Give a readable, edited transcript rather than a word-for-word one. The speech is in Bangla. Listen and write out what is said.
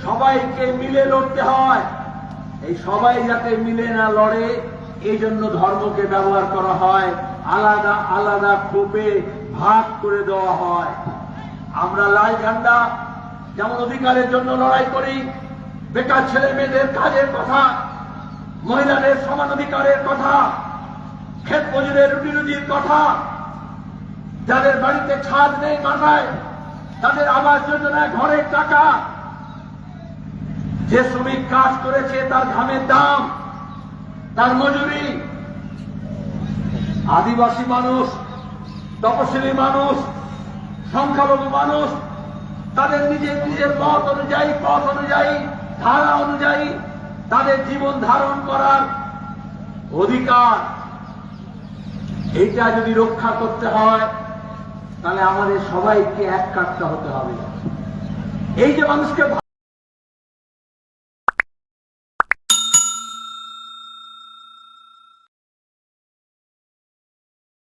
সবাইকে মিলে লড়তে হয়। এই সবাই যাতে মিলে না লড়ে, এই জন্য ধর্মকে ব্যবহার করা হয়, আলাদা আলাদা গ্রুপে ভাগ করে দেওয়া হয়। আমরা লাল ঝান্ডা যেমন অধিকারের জন্য লড়াই করি, বেকার ছেলে মেয়েদের কাজের কথা, মহিলাদের সমান অধিকারের কথা, ক্ষেত মজুরের রুটি রুজির কথা, যাদের বাড়িতে ছাদ নেই মাথায় তাদের আবাস যোজনায় ঘরের টাকা, যে শ্রমিক কাজ করেছে তার ঘামের দাম, তার মজুরি, আদিবাসী মানুষ, তপশিলি মানুষ, সংখ্যালঘু মানুষ তাদের নিজের নিজের মত অনুযায়ী, পথ অনুযায়ী, ধারা অনুযায়ী তাদের জীবন ধারণ করার অধিকার, এইটা যদি রক্ষা করতে হয় তাহলে আমাদের সবাইকে এক কাটতে হতে হবে। এই যে মানুষকে